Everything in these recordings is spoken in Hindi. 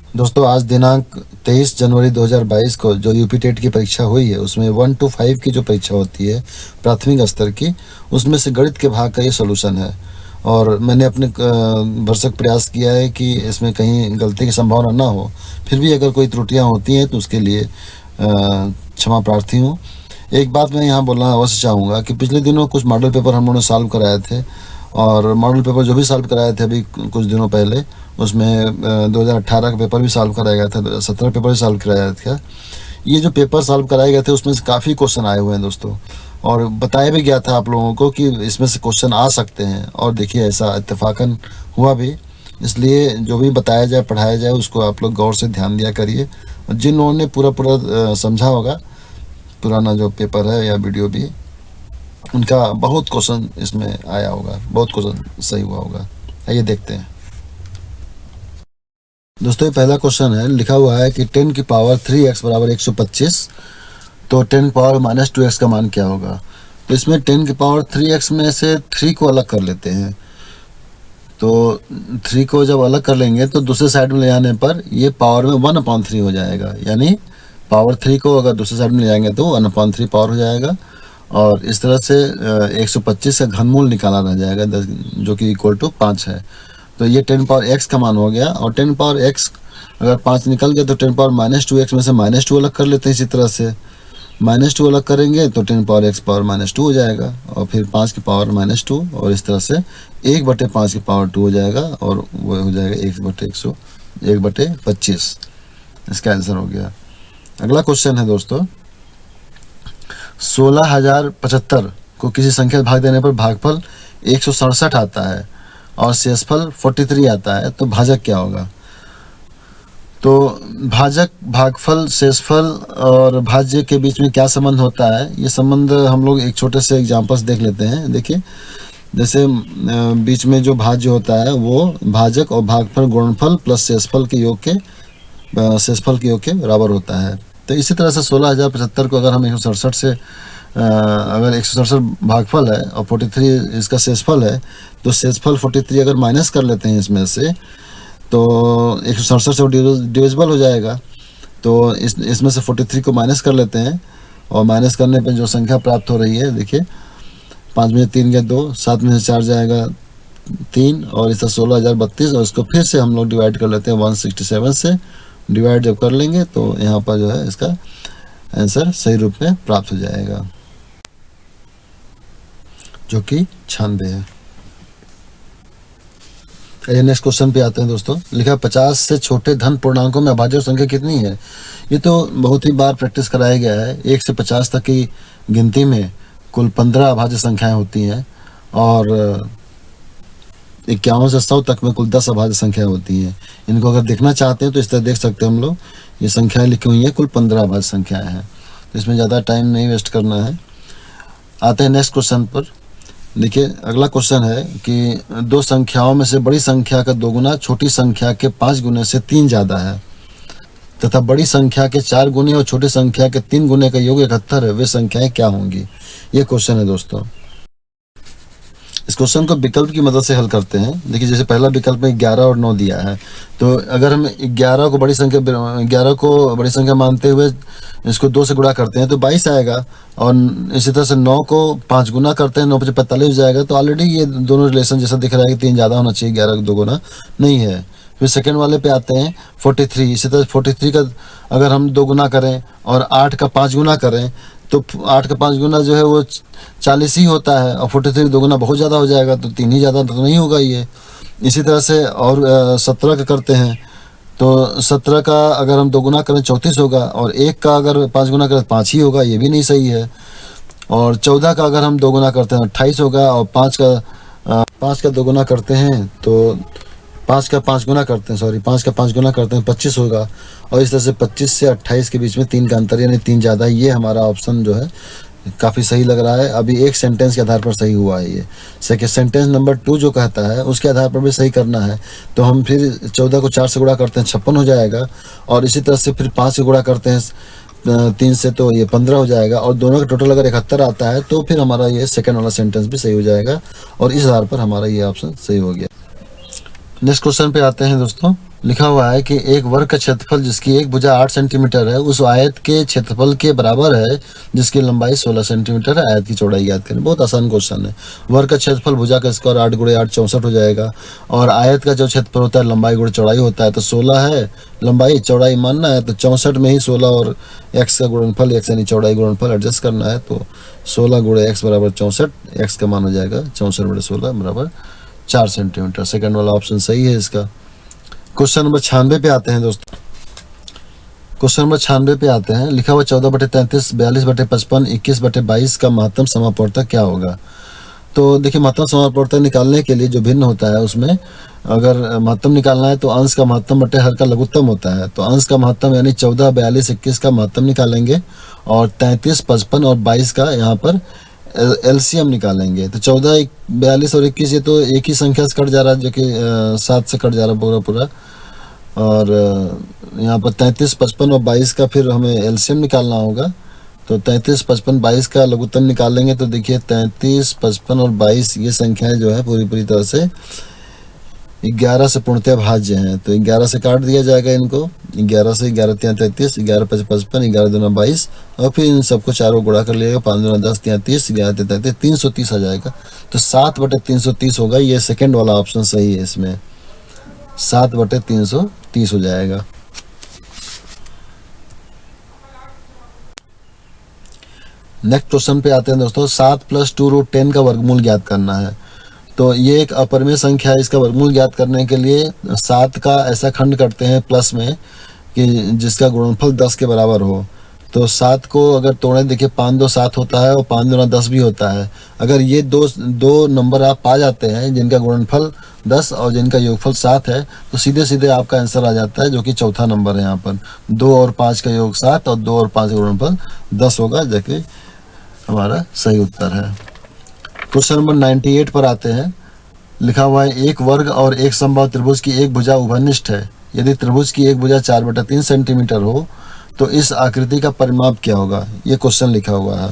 दोस्तों आज दिनांक 23 जनवरी 2022 को जो यूपी टेट की परीक्षा हुई है उसमें 1 to 5 की जो परीक्षा होती है प्राथमिक स्तर की, उसमें से गणित के भाग का ये सॉल्यूशन है। और मैंने अपने भरसक प्रयास किया है कि इसमें कहीं गलती की संभावना ना हो। फिर भी अगर कोई त्रुटियां होती हैं तो उसके लिए क्षमा प्रार्थी हूँ। एक बात मैं यहाँ बोलना अवश्य चाहूँगा कि पिछले दिनों कुछ मॉडल पेपर हम लोगों ने सॉल्व कराए थे, और मॉडल पेपर जो भी सॉल्व कराए थे अभी कुछ दिनों पहले, उसमें 2018 का पेपर भी सॉल्व कराया गया था, 2017 पेपर भी सॉल्व कराया गया था। ये जो पेपर सॉल्व कराए गए थे उसमें से काफ़ी क्वेश्चन आए हुए हैं दोस्तों, और बताया भी गया था आप लोगों को कि इसमें से क्वेश्चन आ सकते हैं, और देखिए ऐसा इत्तेफाकन हुआ भी। इसलिए जो भी बताया जाए पढ़ाया जाए उसको आप लोग गौर से ध्यान दिया करिए। और जिन लोगों ने पूरा समझा होगा पुराना जो पेपर है या वीडियो भी, उनका बहुत क्वेश्चन इसमें आया होगा, बहुत क्वेश्चन सही हुआ होगा। आइए देखते हैं दोस्तों। ये पहला क्वेश्चन है, लिखा हुआ है कि 10 की पावर 3x बराबर 125, तो 10 की पावर माइनस 2x का मान क्या होगा। तो इसमें 10 की पावर 3x में से 3 को अलग कर लेते हैं। तो 3 को जब अलग कर लेंगे तो दूसरे साइड में ले जाने पर ये पावर में 1/3 हो जाएगा, यानी पावर 3 को अगर दूसरे साइड में ले जाएंगे तो 1/3 पावर हो जाएगा। और इस तरह से 125 का घनमूल निकाला रह जाएगा, जो कि इक्वल टू 5 है। तो ये 10 पावर x का मान हो गया। और 10 पावर x अगर 5 निकल गया तो 10 पावर -2x में से -2 अलग कर लेते हैं। इसी तरह से -2 अलग करेंगे तो 10 पावर x पावर -2 हो जाएगा, और फिर 5 की पावर -2, और इस तरह से 1/5 की पावर 2 हो जाएगा, और वो हो जाएगा 1/25। इसका आंसर हो गया। अगला क्वेश्चन है दोस्तों, 16,075 को किसी संख्या भाग देने पर भागफल 167 आता है और शेषफल 43 आता है, तो भाजक क्या होगा। तो भाजक, भागफल, शेषफल और भाज्य के बीच में क्या संबंध होता है, ये संबंध हम लोग एक छोटे से एग्जाम्पल्स देख लेते हैं। देखिए, जैसे बीच में जो भाज्य होता है वो भाजक और भागफल गुणनफल प्लस शेषफल के योग के बराबर होता है। तो इसी तरह से 16,075 को अगर हम 167 से अगर 167 भागफल है और 43 इसका शेषफल है, तो शेषफल 43 अगर माइनस कर लेते हैं इसमें से, तो 167 से डिविजिबल हो जाएगा। तो इसमें से 43 को माइनस कर लेते हैं, और माइनस करने पर जो संख्या प्राप्त हो रही है, देखिए 5 में 3 गया 2, 7 में से 4 जाएगा 3, और इसका 16,032, और इसको फिर से हम लोग डिवाइड कर लेते हैं 167 से। डिवाइड जब कर लेंगे तो यहाँ पर जो है इसका आंसर सही रूप में प्राप्त हो जाएगा, जो कि 96 है। नेक्स्ट क्वेश्चन पे आते हैं दोस्तों। लिखा 50 से छोटे धन पूर्णांकों में अभाज्य संख्या कितनी है। ये तो बहुत ही बार प्रैक्टिस कराया गया है। 1 से 50 तक की गिनती में कुल 15 अभाज्य संख्याएं होती हैं, और 51 से 100 तक में कुल 10 अभाज्य संख्याएं होती हैं। इनको अगर देखना चाहते हैं तो इस तरह देख सकते हैं हम लोग। ये संख्याएं लिखी हुई हैं, कुल 15 अभाज्य संख्याएं हैं। तो इसमें ज़्यादा टाइम नहीं वेस्ट करना है। आते हैं नेक्स्ट क्वेश्चन पर। देखिए, अगला क्वेश्चन है कि दो संख्याओं में से बड़ी संख्या का 2 गुना छोटी संख्या के 5 गुने से 3 ज़्यादा है, तथा बड़ी संख्या के 4 गुने और छोटी संख्या के 3 गुने का योग 71 है। वे संख्याएं क्या होंगी। ये क्वेश्चन है दोस्तों। इस क्वेश्चन को विकल्प की मदद से हल करते हैं। देखिए, जैसे पहला विकल्प में 11 और 9 दिया है, तो अगर हम 11 को बड़ी संख्या मानते हुए इसको 2 से गुणा करते हैं तो 22 आएगा, और इसी तरह से 9 को 5 गुना करते हैं, 9 × 45 हो जाएगा। तो ऑलरेडी ये दोनों रिलेशन जैसा दिख रहा है कि 3 ज़्यादा होना चाहिए, 11 का 2 गुना नहीं है। फिर सेकेंड वाले पे आते हैं 43। इसी तरह 43 का अगर हम 2 गुना करें और 8 का 5 गुना करें तो 8 का 5 गुना जो है वो 40 ही होता है, और 43 2 गुना बहुत ज़्यादा हो जाएगा, तो 3 ही ज़्यादा तो नहीं होगा ये। इसी तरह से और 17 का करते हैं, तो 17 का अगर हम 2 गुना करें 34 होगा, और 1 का अगर 5 गुना करें 5 ही होगा, ये भी नहीं सही है। और 14 का अगर हम 2 गुना करते हैं 28 होगा, और 5 का 2 गुना करते हैं तो 5 का 5 गुना करते हैं 25 होगा। और इस तरह से 25 से 28 के बीच में 3 का अंतर, यानी 3 ज़्यादा। ये हमारा ऑप्शन जो है काफ़ी सही लग रहा है। अभी एक सेंटेंस के आधार पर सही हुआ है ये। सेकेंड सेंटेंस नंबर 2 जो कहता है उसके आधार पर भी सही करना है। तो हम फिर 14 को 4 से गुणा करते हैं 56 हो जाएगा, और इसी तरह से फिर 5 से गुणा करते हैं 3 से, तो ये 15 हो जाएगा, और दोनों का टोटल अगर 71 आता है तो फिर हमारा ये सेकेंड वाला सेंटेंस भी सही हो जाएगा, और इस आधार पर हमारा ये ऑप्शन सही हो गया। नेक्स्ट क्वेश्चन पे आते हैं दोस्तों। लिखा हुआ है कि एक वर्ग का क्षेत्रफल जिसकी एक भुजा 8 सेंटीमीटर है उस आयत के क्षेत्रफल के बराबर है जिसकी लंबाई 16 सेंटीमीटर है। आयत की चौड़ाई ज्ञात करें। बहुत आसान क्वेश्चन है। वर्ग का क्षेत्रफल भुजा का स्क्वायर 8 गुणे 8 64 हो जाएगा, और आयत का जो क्षेत्रफल होता है लंबाई गुणे चौड़ाई होता है, तो 16 है लंबाई, चौड़ाई मानना है तो 64 में ही 16 और x का गुणनफल, x यानी चौड़ाई गुणनफल एडजस्ट करना है, तो 16 गुणे x बराबर 64, x का मान हो जाएगा 64 बटे 16 बराबर 4 सेंटीमीटर। सेकंड वाला ऑप्शन सही है इसका। क्वेश्चन नंबर 96 पे आते हैं दोस्तों। क्वेश्चन नंबर 96 पे आते हैं। लिखा हुआ 14 बटे 33, 42 बटे 55, 21 बटे 22 का महत्तम समापवर्तक क्या होगा। तो देखिए, महत्तम समापवर्तक निकालने के लिए जो भिन्न होता है उसमें अगर महत्तम निकालना है तो अंश का महत्तम बटे हर का लघुत्तम होता है। तो अंश का महत्तम यानी 14, 42, 21 का महत्तम निकालेंगे, और 33, 55 और 22 का यहाँ पर एलसीएम निकालेंगे। तो 14, 42 और 21 ये तो एक ही संख्या से कट जा रहा है, जो कि 7 से कट जा रहा है पूरा। और यहाँ पर 33, 55 और 22 का फिर हमें एलसीएम निकालना होगा। तो 33, 55, 22 का लघुत्तम निकालेंगे तो देखिए 33, 55 और 22 ये संख्याएं जो है पूरी तरह से 11 से पूर्णतः भाज्य हैं। तो 11 से काट दिया जाएगा इनको, 11 से 11 3 33, 11 5 55, 11 दूना 22, और फिर इन सबको चारों गुणा कर लिएगा, 5 दूना 10, 33, 11 33, 330 आ जाएगा। तो 7 बटे 330 होगा। ये सेकंड वाला ऑप्शन सही है, इसमें 7 बटे 330 हो जाएगा। नेक्स्ट क्वेश्चन पे आते हैं दोस्तों। 7 + 2√10 का वर्गमूल ज्ञात करना है। तो ये एक अपरिमेय संख्या है। इसका वर्गमूल ज्ञात करने के लिए 7 का ऐसा खंड करते हैं प्लस में कि जिसका गुणनफल 10 के बराबर हो। तो 7 को अगर तोड़े, देखिए 5 2 7 होता है और 5 दूना 10 भी होता है। अगर ये दो नंबर आप पा जाते हैं जिनका गुणनफल 10 और जिनका योगफल 7 है, तो सीधे सीधे आपका आंसर आ जाता है, जो कि चौथा नंबर है। यहाँ पर 2 और 5 का योग 7 और 2 और 5 का गुणनफल 10 होगा, जो कि हमारा सही उत्तर है। क्वेश्चन नंबर 98 पर आते हैं। लिखा हुआ है एक वर्ग और एक समबाहु त्रिभुज की एक भुजा उभयनिष्ठ है। यदि त्रिभुज की एक भुजा 4/3 सेंटीमीटर हो तो इस आकृति का परिमाप क्या होगा। ये क्वेश्चन लिखा हुआ है।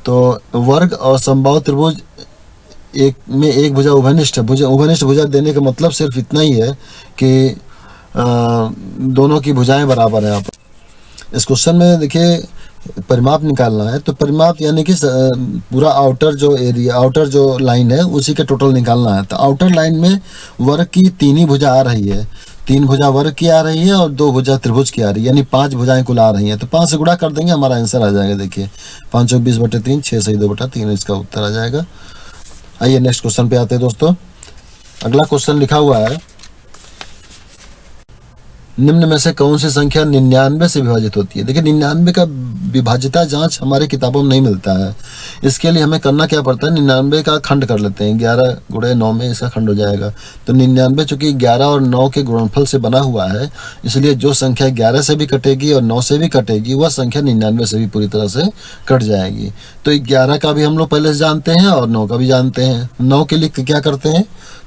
तो वर्ग और समबाहु त्रिभुज एक में एक भुजा उभयनिष्ठ है। उभयनिष्ठ भुजा देने का मतलब सिर्फ इतना ही है कि दोनों की भुजाएं बराबर हैं। आप इस क्वेश्चन में देखिए परिमाप निकालना है, तो परिमाप यानी कि पूरा आउटर जो लाइन है उसी का टोटल निकालना है। तो आउटर लाइन में वर्ग की 3 ही भुजा आ रही है, 3 भुजा वर्ग की आ रही है और 2 भुजा त्रिभुज की आ रही है, यानी 5 भुजाएं कुल आ रही हैं। तो 5 से गुणा कर देंगे, हमारा आंसर आ जाएगा। देखिए 5 × 20 बटे 3, 6 × 2 बटा 3 इसका उत्तर आ जाएगा। आइए नेक्स्ट क्वेश्चन पे आते हैं दोस्तों। अगला क्वेश्चन लिखा हुआ है, निम्न में से कौन सी संख्या 99 से विभाजित होती है। देखिए 99 का विभाज्यता जांच हमारे किताबों में नहीं मिलता है। इसके लिए हमें करना क्या पड़ता है, 99 का खंड कर लेते हैं। 11 × 9 में इसका खंड हो जाएगा। तो 99 चूंकि 11 और 9 के गुणनफल से बना हुआ है, इसलिए जो संख्या 11 से भी कटेगी और 9 से भी कटेगी, वह संख्या 99 से भी पूरी तरह से कट जाएगी। तो 11 का भी हम लोग पहले से जानते हैं और 9 का भी जानते हैं। 9 के लिए क्या करते हैं,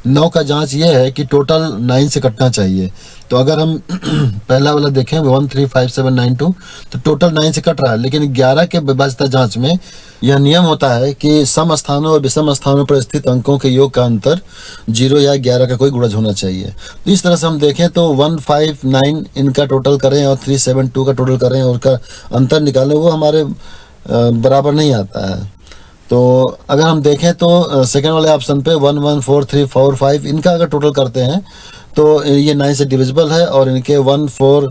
9 का जांच ये है कि टोटल 9 से कटना चाहिए। तो अगर हम पहला वाला देखें 1 3 5 7 9 2, तो टोटल 9 से कट रहा है। लेकिन 11 के विभाज्यता जांच में यह नियम होता है कि सम स्थानों और विषम स्थानों पर स्थित अंकों के योग का अंतर 0 या 11 का कोई गुणज होना चाहिए। तो इस तरह से हम देखें तो 1 5 9 इनका टोटल करें और 3 7 2 का टोटल करें और उसका अंतर निकालें, वो हमारे बराबर नहीं आता है। तो अगर हम देखें तो सेकेंड वाले ऑप्शन पे 1 1 4 3 4 5 इनका अगर टोटल करते हैं तो ये 9 से डिविजिबल है, और इनके 1 4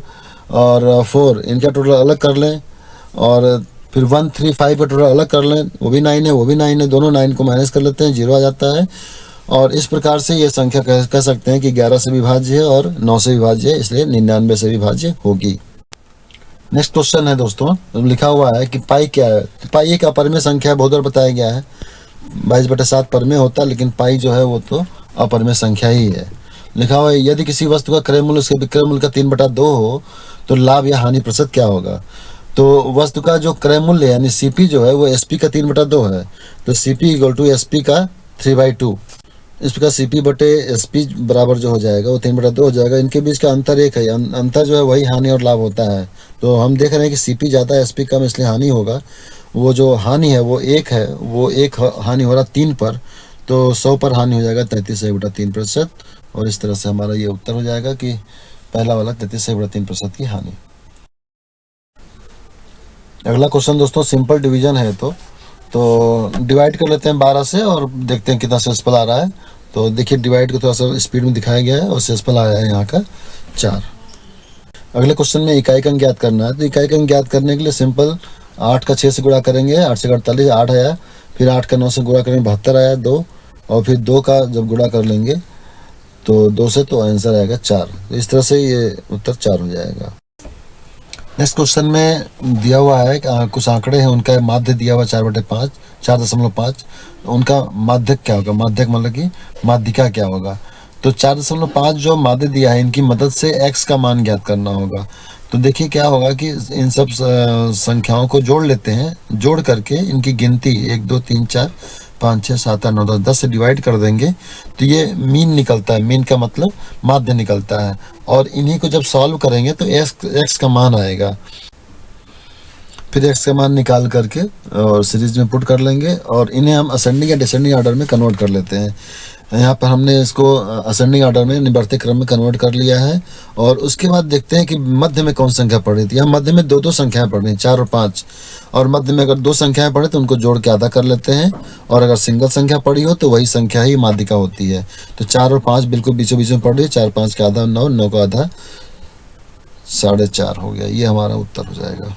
और 4 इनका टोटल अलग कर लें, और फिर 1 3 5 का टोटल अलग कर लें, वो भी 9 है, वो भी 9 है, दोनों 9 को माइनस कर लेते हैं, 0 आ जाता है। और इस प्रकार से ये संख्या कह सकते हैं कि 11 से विभाज्य है और 9 से विभाज्य है, इसलिए 99 से विभाज्य होगी। नेक्स्ट क्वेश्चन है दोस्तों, लिखा हुआ है कि पाई क्या है। तो पाई एक अपरिमेय संख्या है, बहुत बार बताया गया है। 22/7 परिमेय होता है, लेकिन पाई जो है वो तो अपरिमेय संख्या ही है। लिखा हुआ है यदि किसी वस्तु का क्रय मूल्य उसके विक्रय मूल्य का 3/2 हो तो लाभ या हानि प्रतिशत क्या होगा। तो वस्तु का जो क्रय मूल्य यानी सीपी जो है वो एसपी का 3/2 है। तो सीपी = एसपी का 3/2। इस प्रकार सीपी बटे एसपी बराबर जो हो जाएगा वो 3/2 हो जाएगा। इनके बीच का अंतर एक है, अंतर जो है वही हानि और लाभ होता है। तो हम देख रहे हैं कि सीपी ज़्यादा एसपी कम, इसलिए हानि होगा। वो जो हानि है वो 1 है, वो 1 हानि हो रहा 3 पर, तो 100 पर हानि हो जाएगा 33/3%। और इस तरह से हमारा ये उत्तर हो जाएगा कि पहला वाला 33.3% की हानि। अगला क्वेश्चन दोस्तों सिंपल डिवीजन है, तो डिवाइड कर लेते हैं 12 से और देखते हैं कितना शेषफल आ रहा है। तो देखिए डिवाइड को थोड़ा सा स्पीड में दिखाया गया है और शेषफल आया है यहाँ का 4। अगले क्वेश्चन में इकाई का अंक ज्ञात करना है। तो इकाई का अंक ज्ञात करने के लिए सिंपल 8 का 6 से गुणा करेंगे, 8 से 48 8 आया, फिर 8 का 9 से गुणा करेंगे 72 आया 2, और फिर 2 का जब गुणा कर लेंगे तो 2 से तो आंसर आएगा 4। तो इस तरह से ये उत्तर 4 हो जाएगा। नेक्स्ट क्वेश्चन में दिया हुआ है कुछ आंकड़े हैं, उनका माध्य दिया हुआ 4/5 4.5, उनका माध्यक क्या होगा, माध्यक मतलब कि माध्यिका क्या होगा। तो 4.5 जो माध्य दिया है इनकी मदद से x का मान ज्ञात करना होगा। तो देखिए क्या होगा कि इन सब संख्याओं को जोड़ लेते हैं, जोड़ करके इनकी गिनती 1 2 3 4 5 6 7 8 9 10 से डिवाइड कर देंगे तो ये मीन निकलता है। मीन का मतलब माध्य निकलता है, और इन्हीं को जब सॉल्व करेंगे तो x का मान आएगा। फिर x का मान निकाल करके और सीरीज में पुट कर लेंगे, और इन्हें हम असेंडिंग या डिसेंडिंग ऑर्डर में कन्वर्ट कर लेते हैं। यहाँ पर हमने इसको असेंडिंग ऑर्डर में बढ़ते क्रम में कन्वर्ट कर लिया है। और उसके बाद देखते हैं कि मध्य में कौन संख्या पड़ रही थी। यहाँ मध्य में दो संख्याएं पड़ रही हैं, 4 और 5, और मध्य में अगर 2 संख्याएं पड़े तो उनको जोड़ के आधा कर लेते हैं, और अगर सिंगल संख्या पड़ी हो तो वही संख्या ही माध्यिका होती है। तो 4 और 5 बिल्कुल बीचों बीच में पड़ रही है, 4 5 का आधा 9, 9 का आधा 4.5 हो गया। ये हमारा उत्तर हो जाएगा।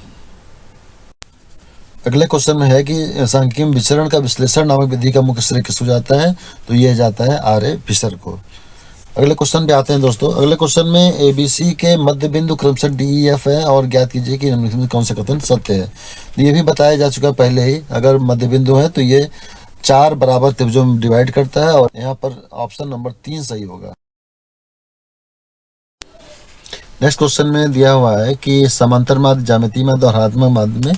अगले क्वेश्चन में है कि सांख्यिकी में विचरण का विश्लेषण नामक विधि का मुख्य श्रेय किसको जाता है। तो ये जाता है आर.ए. फिशर को। अगले क्वेश्चन पे आते हैं दोस्तों। अगले क्वेश्चन में ABC के मध्य बिंदु क्रमशः DEF है, और ज्ञात कीजिए कि निम्नलिखित में कौन सा कथन सत्य है। तो ये भी बताया जा चुका पहले ही। अगर मध्य बिंदु है तो ये 4 बराबर त्रिभुजों में डिवाइड करता है, और यहाँ पर ऑप्शन नंबर 3 सही होगा। नेक्स्ट क्वेश्चन में दिया हुआ है कि समांतर माध्य, ज्यामितीय माध्य और ऋणात्मक माध्य में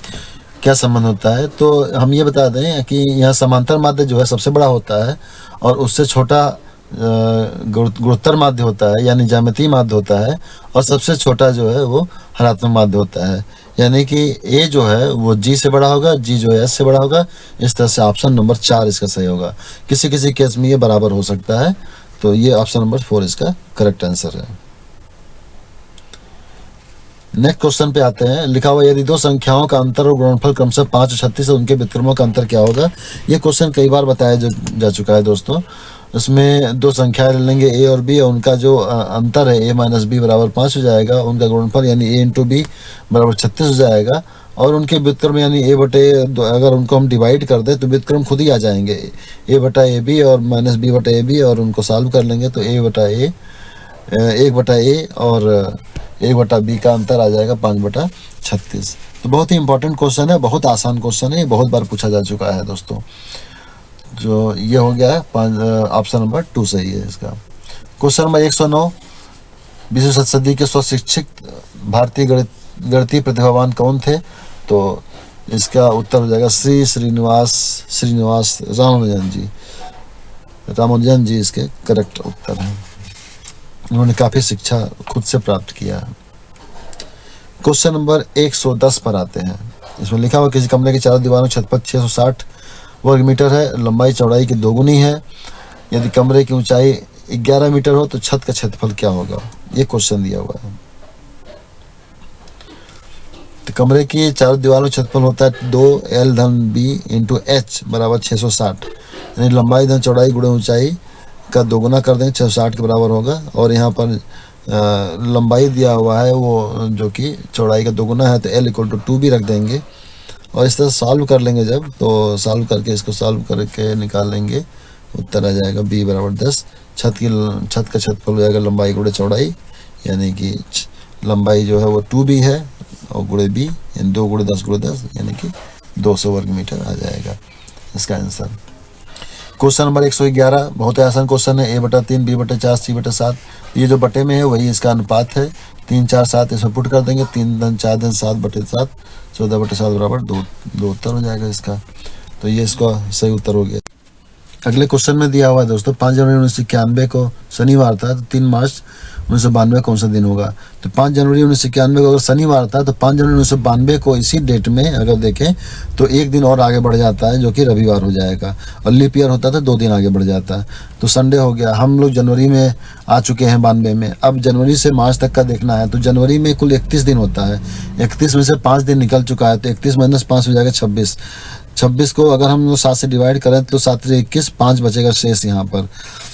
क्या संबंध होता है। तो हम ये बता दें कि यहाँ समांतर माध्य जो है सबसे बड़ा होता है, और उससे छोटा गुणोत्तर माध्य होता है यानी ज्यामितीय माध्य होता है, और सबसे छोटा जो है वो ऋणात्मक माध्य होता है। यानी कि A जो है वो G से बड़ा होगा, G जो है S से बड़ा होगा। इस तरह से ऑप्शन नंबर 4 इसका सही होगा। किसी किसी केस में ये बराबर हो सकता है, तो ये ऑप्शन नंबर 4 इसका करेक्ट आंसर है। नेक्स्ट क्वेश्चन पे आते हैं। लिखा हुआ यदि 2 संख्याओं का अंतर और गुणनफल क्रमशः 5 और 36 है, उनके व्युत्क्रमों का अंतर क्या होगा। ये क्वेश्चन कई बार बताया जा चुका है दोस्तों। इसमें 2 संख्याएं ले लेंगे A और B, और उनका जो अंतर है A - B बराबर 5 हो जाएगा। उनका गुणनफल यानी A × B बराबर 36 हो जाएगा, और उनके व्युत्क्रम यानी A/A अगर उनको हम डिवाइड कर दें तो व्युत्क्रम खुद ही आ जाएंगे, A/AB और -B/AB, और उनको सॉल्व कर लेंगे तो A/A 1/A और 1/B का अंतर आ जाएगा 5/36। तो बहुत ही इंपॉर्टेंट क्वेश्चन है, बहुत आसान क्वेश्चन है, ये बहुत बार पूछा जा चुका है दोस्तों। जो ये हो गया है ऑप्शन नंबर 2 सही है इसका। Question number 109। 20वीं सदी के स्वशिक्षित भारतीय गणितीय प्रतिभावान कौन थे। तो इसका उत्तर हो जाएगा श्रीनिवास रामानुजन जी इसके करेक्ट उत्तर हैं। उन्होंने काफ़ी शिक्षा खुद से प्राप्त किया है। क्वेश्चन नंबर 110 पर आते हैं। इसमें लिखा हुआ किसी कमरे की चारों दीवारों छतपथ 660 वर्ग मीटर है, लंबाई चौड़ाई की 2 गुनी है। यदि कमरे की ऊंचाई 11 मीटर हो तो छत का क्षेत्रफल क्या होगा। ये क्वेश्चन दिया हुआ है। तो कमरे की चारों दीवारों क्षेत्रफल होता है 2L-B × H बराबर 660, यानी लंबाई धन चौड़ाई गुणे ऊंचाई का 2 गुना कर देंगे 660 के बराबर होगा। और यहाँ पर लंबाई दिया हुआ है वो जो कि चौड़ाई का 2 गुना है, तो L = 2 भी रख देंगे, और इस तरह सॉल्व कर लेंगे। जब तो सॉल्व करके इसको सॉल्व करके निकाल लेंगे, उत्तर आ जाएगा B बराबर 10। छत का क्षेत्रफल हो जाएगा लंबाई गुणे चौड़ाई, यानी कि लंबाई जो है वो 2B है, और गुणे B यानी 2 × 10 × 10 यानी कि 200 वर्ग मीटर आ जाएगा इसका आंसर। क्वेश्चन नंबर 111 बहुत ही आसान क्वेश्चन है। A/3 B/4 C/7, ये जो बटे में है वही इसका अनुपात है। 3 4 7 इसमें पुट कर देंगे, 3 धन 4 धन 7/7 14/7 बराबर 2 उत्तर हो जाएगा इसका। तो ये इसका सही उत्तर हो गया। अगले क्वेश्चन में दिया हुआ है दोस्तों 5 जनवरी 1991 को शनिवार था, तो 3 मार्च 1992 कौन सा दिन होगा, तो 5 जनवरी 1991 को अगर शनिवार था तो 5 जनवरी 1992 को इसी डेट में अगर देखें तो एक दिन और आगे बढ़ जाता है, जो कि रविवार हो जाएगा। और लीप ईयर होता था 2 दिन आगे बढ़ जाता है, तो संडे हो गया। हम लोग जनवरी में आ चुके हैं 92 में, अब जनवरी से मार्च तक का देखना है। तो जनवरी में कुल 31 दिन होता है, 31 में से 5 दिन निकल चुका है, तो 31 माइनस 5 हो जाएगा 26। 26 को अगर हम लोग 7 से डिवाइड करें तो 7 से 21, 5 बचेगा शेष यहाँ पर।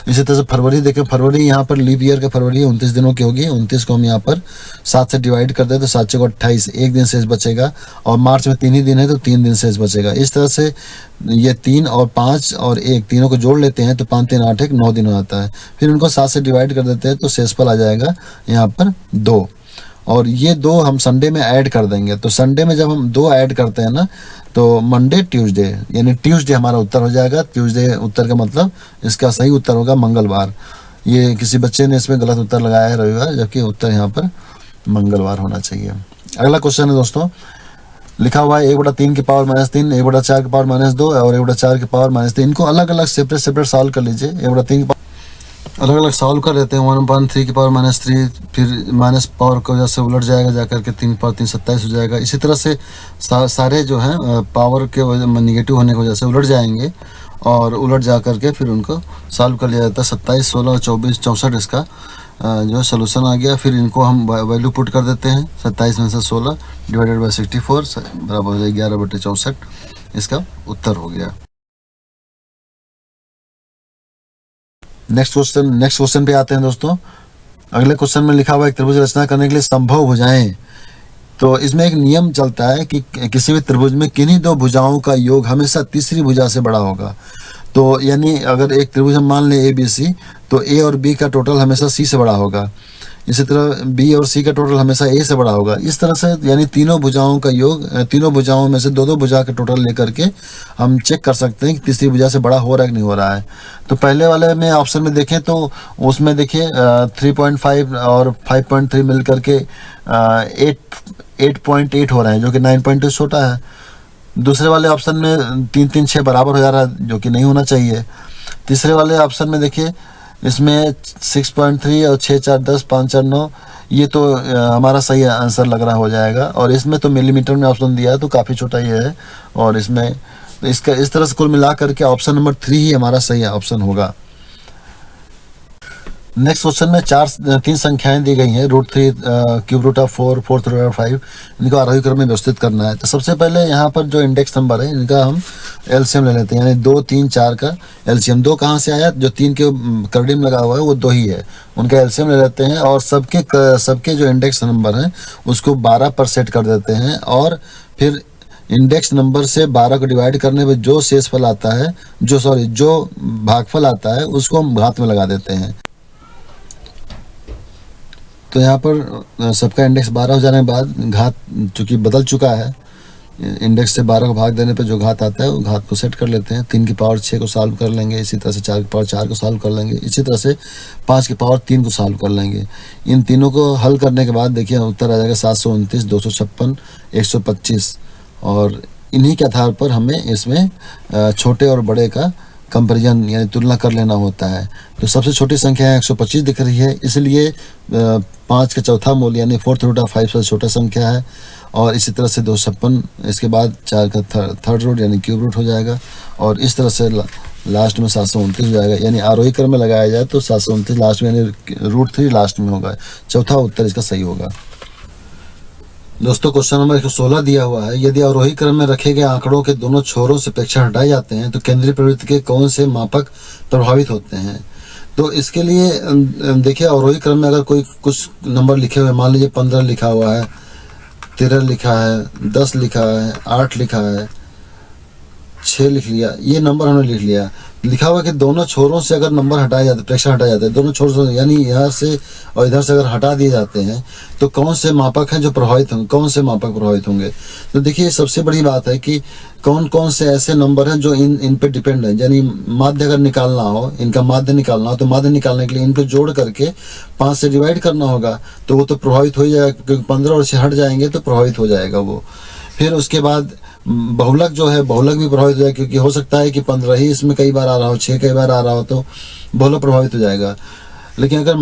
इसी तरह से फरवरी देखें, फरवरी यहाँ पर लीप ईयर का फरवरी 29 दिनों की होगी, 29 को हम यहाँ पर 7 से डिवाइड कर दें तो 7 को 28, 1 दिन शेष बचेगा। और मार्च में 3 ही दिन है तो 3 दिन शेष बचेगा। इस तरह से ये 3 और 5 और 1 तीनों को जोड़ लेते हैं तो 5 3 8 1 9 दिन हो जाता है। फिर उनको 7 से डिवाइड कर देते हैं तो शेषफल आ जाएगा यहाँ पर 2। और ये 2 हम संडे में ऐड कर देंगे। तो संडे में जब हम 2 ऐड करते हैं ना तो मंडे ट्यूसडे, यानी ट्यूसडे हमारा उत्तर हो जाएगा। ट्यूसडे उत्तर का मतलब इसका सही उत्तर होगा मंगलवार। ये किसी बच्चे ने इसमें गलत उत्तर लगाया है रविवार, जबकि उत्तर यहाँ पर मंगलवार होना चाहिए। अगला क्वेश्चन है दोस्तों, लिखा हुआ है 1/3 की पावर -3, 1/4 की पावर -2 और 1/4 की पावर -3। इनको अलग अलग सेपरेट सॉल्व कर लीजिए। 1/3 की अलग अलग सॉल्व कर लेते हैं। 1/3 की पावर -3, फिर माइनस पावर को जैसे उलट जाएगा जाकर के 3 पावर 3 27 हो जाएगा। इसी तरह से सारे जो हैं पावर के निगेटिव होने की वजह से उलट जाएंगे और उलट जा करके फिर उनको सॉल्व कर लिया जाता है। 27, 16, 24, 64 इसका जो सोल्यूशन आ गया। फिर इनको हम वैल्यू पुट कर देते हैं। 27 में से 16 डिवाइडेड बाई 64 बराबर हो जाएगा 11/64, इसका उत्तर हो गया। नेक्स्ट क्वेश्चन पे आते हैं दोस्तों। अगले क्वेश्चन में लिखा हुआ है त्रिभुज रचना करने के लिए संभव भुजाएं। तो इसमें एक नियम चलता है कि किसी भी त्रिभुज में किन्हीं 2 भुजाओं का योग हमेशा तीसरी भुजा से बड़ा होगा। तो यानी अगर एक त्रिभुज हम मान लें ABC, तो A और B का टोटल हमेशा C से बड़ा होगा। इसी तरह B और C का टोटल हमेशा A से बड़ा होगा। इस तरह से यानी तीनों भुजाओं का योग, तीनों भुजाओं में से 2-2 भुजा का टोटल लेकर के हम चेक कर सकते हैं कि तीसरी भुजा से बड़ा हो रहा है कि नहीं हो रहा है। तो पहले वाले में ऑप्शन में देखें तो उसमें देखिए 3.5 और 5.3 मिल करके 8.8 हो रहे हैं, जो कि 9.2 छोटा है। दूसरे वाले ऑप्शन में 3 3 6 बराबर हो जा रहा है, जो कि नहीं होना चाहिए। तीसरे वाले ऑप्शन में देखिए इसमें 6.3 और 6 4 10 5 4 9, ये तो हमारा सही आंसर लग रहा हो जाएगा। और इसमें तो मिलीमीटर में ऑप्शन दिया है तो काफ़ी छोटा ये है। और इसमें इसका इस तरह से कुल मिला करके ऑप्शन नंबर 3 ही हमारा सही ऑप्शन होगा। नेक्स्ट क्वेश्चन में 3 संख्याएं दी गई हैं, √3, cube root of 4, 4th root of 5। इनको आरोही क्रम में व्यवस्थित करना है। तो सबसे पहले यहाँ पर जो इंडेक्स नंबर है इनका हम एलसीएम ले लेते हैं, यानी 2 3 4 का एलसीएम। 2 कहाँ से आया, जो 3 के करड़ी में लगा हुआ है वो 2 ही है, उनका एलसीएम ले लेते हैं। और सबके जो इंडेक्स नंबर हैं उसको 12 पर सेट कर देते हैं। और फिर इंडेक्स नंबर से 12 को डिवाइड करने पे जो शेषफल आता है, जो भागफल आता है, उसको हम घात में लगा देते हैं। तो यहाँ पर सबका इंडेक्स 12 हो जाने के बाद घात चूँकि बदल चुका है, इंडेक्स से 12 को भाग देने पे जो घात आता है वो घात को सेट कर लेते हैं। 3 की पावर 6 को सॉल्व कर लेंगे, इसी तरह से 4 की पावर 4 को सॉल्व कर लेंगे, इसी तरह से 5 की पावर 3 को सॉल्व कर लेंगे। इन तीनों को हल करने के बाद देखिए उत्तर आ जाएगा 729, 256, 125। और इन्हीं के आधार पर हमें इसमें छोटे और बड़े का कंपैरिजन यानी तुलना कर लेना होता है। तो सबसे छोटी संख्या 125 दिख रही है, इसलिए 5 का चौथा मूल्य यानी 4th रूट ऑफ 5 सबसे छोटा संख्या है। और इसी तरह से 256, इसके बाद 4 का थर्ड रूट यानी क्यूब रूट हो जाएगा। और इस तरह से लास्ट में 729 हो जाएगा, यानी आरोही क्रम में लगाया जाए तो 729 लास्ट में यानी √3 लास्ट में होगा। चौथा उत्तर इसका सही होगा। दोस्तों क्वेश्चन नंबर 116 दिया हुआ है, यदि आरोही क्रम में रखे गए आंकड़ों के दोनों छोरों से प्रेक्षण हटाए जाते हैं तो केंद्रीय प्रवृत्ति के कौन से मापक प्रभावित होते हैं। तो इसके लिए देखिए आरोही क्रम में अगर कोई कुछ नंबर लिखे हुए, मान लीजिए 15 लिखा हुआ है, 13 लिखा है, 10 लिखा है, 8 लिखा है, 6 लिख लिया, ये नंबर हमने लिख लिया। लिखा हुआ कि दोनों छोरों से अगर नंबर हटाए जाते, प्रेक्षण हटाए जाते हैं, दोनों छोरों से यानी यहाँ से और इधर से अगर हटा दिए जाते हैं तो कौन से मापक हैं जो प्रभावित होंगे, कौन से मापक प्रभावित होंगे। तो देखिए सबसे बड़ी बात है कि कौन कौन से ऐसे नंबर हैं जो इन पे डिपेंड है। यानी माध्य अगर निकालना हो, इनका माध्य निकालना हो, तो माध्य निकालने के लिए इनको जोड़ करके 5 से डिवाइड करना होगा, तो वो तो प्रभावित हो ही जाएगा, क्योंकि 15 और 6 हट जाएंगे तो प्रभावित हो जाएगा वो। फिर उसके बाद बहुलक जो है, बहुलक भी प्रभावित हो जाएगा, क्योंकि हो सकता है कि 15 ही इसमें कई बार आ रहा हो, 6 कई बार आ रहा हो, तो बहुलक प्रभावित हो जाएगा। लेकिन अगर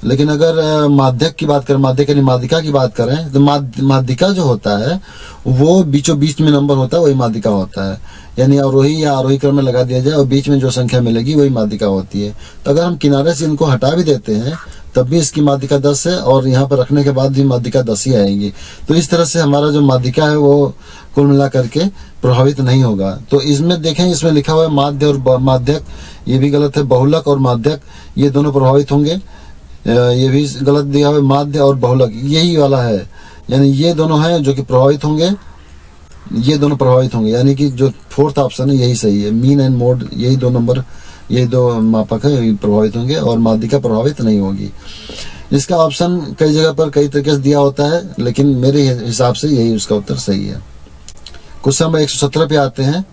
लेकिन अगर माध्यक की बात करें, माध्यक यानी माध्यिका की बात करें, तो माध्यिका जो होता है वो बीचों बीच में नंबर होता है, वही माध्यिका होता है। यानी अवरोही या आरोही क्रम में लगा दिया जाए और बीच में जो संख्या मिलेगी वही माध्यिका होती है। तो अगर हम किनारे से इनको हटा भी देते हैं तब भी इसकी माध्यिका 10 है, और यहाँ पर रखने के बाद भी माध्यिका 10 ही आएगी। तो इस तरह से हमारा जो माध्यिका है वो कुल मिला करके प्रभावित नहीं होगा। तो इसमें देखें, इसमें लिखा हुआ है माध्य और माध्यक, ये भी गलत है। बहुलक और माध्यक ये दोनों प्रभावित होंगे, ये भी गलत दिया हुआ है। माध्य और बहुलक यही वाला है, यानी ये दोनों हैं जो कि प्रभावित होंगे, ये दोनों प्रभावित होंगे, यानी कि जो फोर्थ ऑप्शन है यही सही है। मीन एंड मोड यही दो नंबर, ये दो मापक है, प्रभावित होंगे और माध्यिका प्रभावित नहीं होगी। इसका ऑप्शन कई जगह पर कई तरीके से दिया होता है, लेकिन मेरे हिसाब से यही उसका उत्तर सही है। क्वेश्चन नंबर 117 पे आते हैं।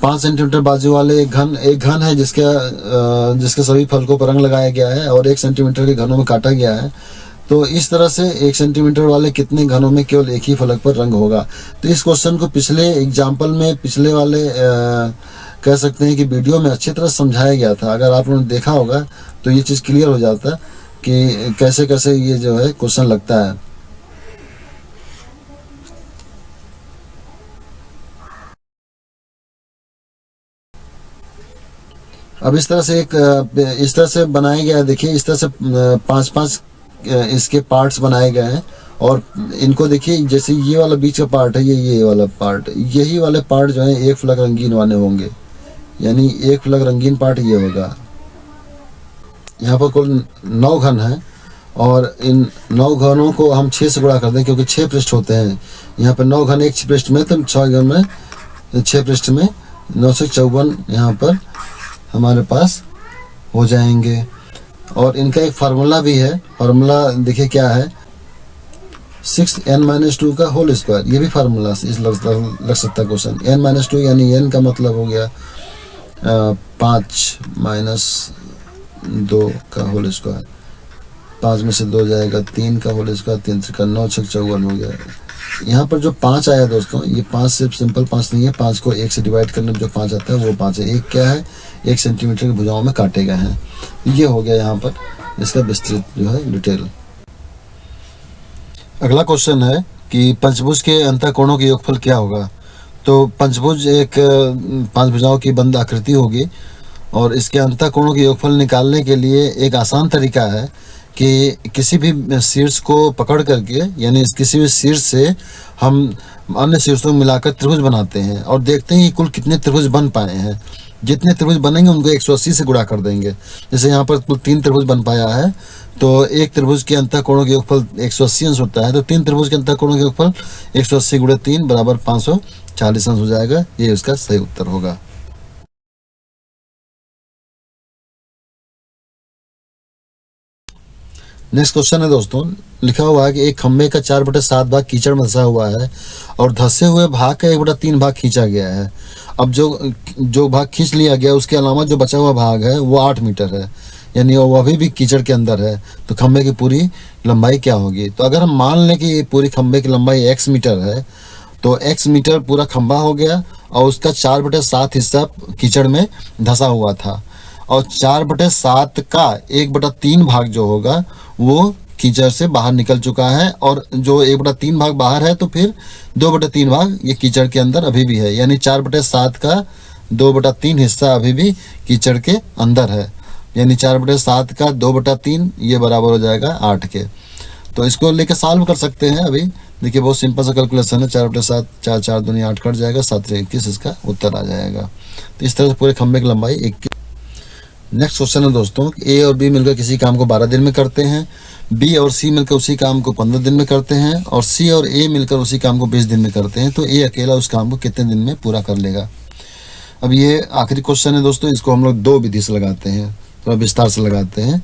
5 सेंटीमीटर बाजू वाले एक घन है जिसके सभी फलकों पर रंग लगाया गया है और 1 सेंटीमीटर के घनों में काटा गया है। तो इस तरह से 1 सेंटीमीटर वाले कितने घनों में केवल एक ही फलक पर रंग होगा। तो इस क्वेश्चन को पिछले एग्जाम्पल में, पिछले वाले कह सकते हैं कि वीडियो में अच्छी तरह समझाया गया था। अगर आप लोगों ने देखा होगा तो ये चीज़ क्लियर हो जाता है कि कैसे कैसे ये जो है क्वेश्चन लगता है। अब इस तरह से बनाया गया है। देखिए, इस तरह से 5-5 इसके पार्ट्स बनाए गए हैं, और इनको देखिए, जैसे ये वाला बीच का पार्ट है, ये वाला पार्ट, यही वाले पार्ट जो है एक फलक रंगीन वाले होंगे, यानी एक फलक रंगीन पार्ट ये होगा। यहाँ पर कुल 9 घन है, और इन 9 घनों को हम 6 से गुणा कर दें, क्योंकि 6 पृष्ठ होते हैं। यहाँ पर 9 घन एक पृष्ठ में, तो 6 घन में 6 पृष्ठ में 9 से 54 यहाँ पर हमारे पास हो जाएंगे। और इनका एक फार्मूला भी है। फार्मूला देखिए क्या है, 6n-2 का होल स्क्वायर, ये भी फार्मूला इस लग सकता है क्वेश्चन। n-2 यानी n का मतलब हो गया 5 - 2 का होल स्क्वायर, 5 में से 2 जाएगा 3 का होल स्क्वायर, 3 का 9 6 54 हो गया। यहाँ पर जो 5 आया दोस्तों, ये 5 सिर्फ सिंपल 5 नहीं है, 5 को 1 से डिवाइड करने में जो 5 आता है वो 5 है। 1 क्या है, 1 सेंटीमीटर की भुजाओं में काटे गए हैं। ये हो गया यहाँ पर इसका विस्तृत जो है डिटेल। अगला क्वेश्चन है कि पंचभुज के अंतःकोणों के योगफल क्या होगा। तो पंचभुज एक 5 भुजाओं की बंद आकृति होगी, और इसके अंतःकोणों के योगफल निकालने के लिए एक आसान तरीका है कि किसी भी शीर्ष को पकड़ करके, यानी किसी भी शीर्ष से हम अन्य शीर्षों को मिलाकर त्रिभुज बनाते हैं और देखते हैं कि कुल कितने त्रिभुज बन पाए हैं। जितने त्रिभुज बनेंगे उनको 180 से गुणा कर देंगे। जैसे यहाँ पर कुल 3 त्रिभुज बन पाया है, तो एक त्रिभुज के अंतःकोणों के योगफल 180 अंश होता है, तो 3 त्रिभुज के अंतःकोणों के योगफल 180 × 3 बराबर 540 अंश हो जाएगा। ये उसका सही उत्तर होगा। नेक्स्ट क्वेश्चन है दोस्तों, लिखा हुआ है कि एक खंबे का 4/7 भाग कीचड़ में धंसा हुआ है और धंसे हुए भाग का 1/3 भाग खींचा गया है। अब जो भाग खींच लिया गया उसके अलावा जो बचा हुआ भाग है वो 8 मीटर है, यानी वो अभी भी कीचड़ के अंदर है। तो खंबे की पूरी लंबाई क्या होगी। तो अगर हम मान लें कि ये पूरी खंबे की लंबाई x मीटर है, तो x मीटर पूरा खंबा हो गया और उसका 4/7 हिस्सा कीचड़ में धंसा हुआ था, और 4/7 का 1/3 भाग जो होगा वो कीचड़ से बाहर निकल चुका है, और जो 1/3 भाग बाहर है तो फिर 2/3 भाग ये कीचड़ के अंदर अभी भी है, यानी 4/7 का 2/3 हिस्सा अभी भी कीचड़ के अंदर है, यानी 4/7 का 2/3 ये बराबर हो जाएगा 8 के। तो इसको लेकर सॉल्व कर सकते हैं। अभी देखिए बहुत सिंपल सा कैलकुलेशन है, 4/7 4 4 दूनी 8 कट जाएगा, 7 21 इसका उत्तर आ जाएगा। तो इस तरह से पूरे खंबे की लंबाई 1। नेक्स्ट क्वेश्चन है दोस्तों, ए और बी मिलकर किसी काम को 12 दिन में करते हैं, बी और सी मिलकर उसी काम को 15 दिन में करते हैं, और सी और ए मिलकर उसी काम को 20 दिन में करते हैं। तो ए अकेला उस काम को कितने दिन में पूरा कर लेगा। अब ये आखिरी क्वेश्चन है दोस्तों, इसको हम लोग 2 विधि से लगाते हैं, थोड़ा विस्तार से लगाते हैं।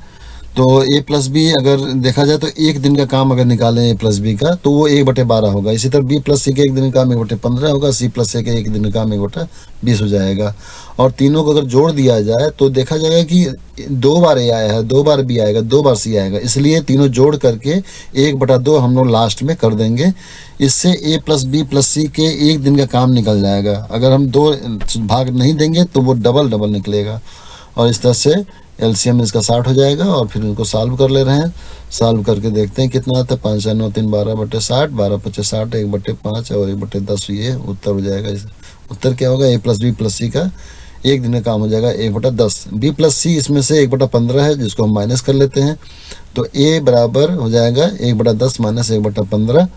तो a + b अगर देखा जाए तो 1 दिन का काम अगर निकालें a + b का, तो वो 1/12 होगा। इसी तरह b + c का 1 दिन का काम 1/15 होगा, c + a का 1 दिन का काम 1/20 हो जाएगा। और तीनों को अगर जोड़ दिया जाए तो देखा जाएगा कि 2 बार a आया है, 2 बार b आएगा, 2 बार c आएगा, इसलिए तीनों जोड़ करके 1/2 हम लोग लास्ट में कर देंगे। इससे a + b + c के 1 दिन का काम निकल जाएगा। अगर हम 2 भाग नहीं देंगे तो वो डबल निकलेगा, और इस तरह से एलसीएम इसका 60 हो जाएगा और फिर इनको सॉल्व कर ले रहे हैं। सॉल्व करके देखते हैं कितना आता है। 5 4 9 3 12/60, 12×5 = 60, 1/5 और 1/10, ये उत्तर हो जाएगा। उत्तर क्या होगा? a + b + c का एक दिन का काम हो जाएगा 1/10। b + c इसमें से 1/15 है, जिसको हम माइनस कर लेते हैं। तो a बराबर हो जाएगा 1/10 - 1/15,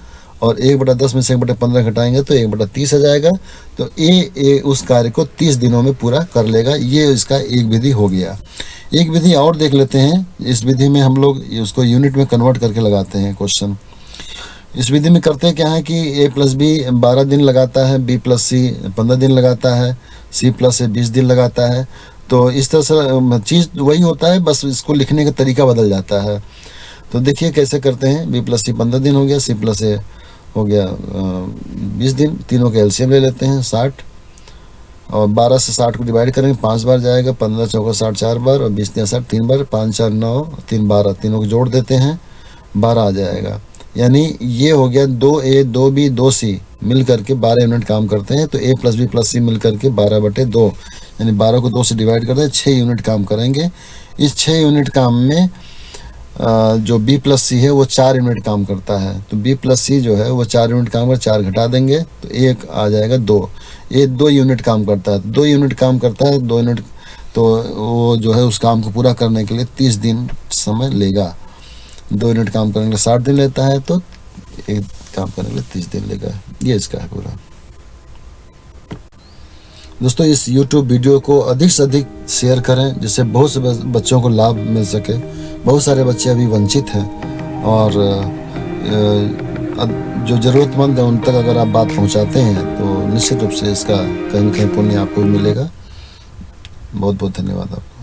और 1/10 में से 1/15 घटाएंगे तो 1/30 आ जाएगा। तो ए उस कार्य को 30 दिनों में पूरा कर लेगा। ये इसका एक विधि हो गया। एक विधि और देख लेते हैं। इस विधि में हम लोग उसको यूनिट में कन्वर्ट करके लगाते हैं क्वेश्चन। इस विधि में करते क्या है कि a + b 12 दिन लगाता है, b + c 15 दिन लगाता है, c + a 20 दिन लगाता है। तो इस तरह से चीज़ वही होता है, बस इसको लिखने का तरीका बदल जाता है। तो देखिए कैसे करते हैं। b + c 15 दिन हो गया, c + a हो गया 20 दिन। तीनों के एलसीएम ले लेते हैं 60, और 12 से 60 को डिवाइड करेंगे 5 बार जाएगा, 15 चौका 60 4 बार, और 20 60 3 बार, 5 4 9 3 12, तीनों को जोड़ देते हैं 12 आ जाएगा। यानी ये हो गया 2a 2b 2c मिल करके 12 यूनिट काम करते हैं। तो a + b + c मिल करके 12/2, यानी 12 को 2 से डिवाइड करते हैं, 6 यूनिट काम करेंगे। इस 6 यूनिट काम में जो b + c है वो 4 यूनिट काम करता है। तो b + c जो है वो 4 यूनिट काम कर, 4 घटा देंगे तो 1 आ जाएगा 2। ये 2 यूनिट काम करता है, 2 यूनिट काम करता है, 2 यूनिट। तो वो जो है उस काम को पूरा करने के लिए 30 दिन समय लेगा। 2 यूनिट काम करने के लिए 60 दिन लेता है, तो एक काम करने के लिए 30 दिन लेगा। ये इसका है पूरा। दोस्तों, इस YouTube वीडियो को अधिक से अधिक शेयर करें, जिससे बहुत से बच्चों को लाभ मिल सके। बहुत सारे बच्चे अभी वंचित हैं, और जो ज़रूरतमंद है उन तक अगर आप बात पहुंचाते हैं तो निश्चित रूप से इसका कहीं न कहीं पुण्य आपको मिलेगा। बहुत बहुत धन्यवाद आपका।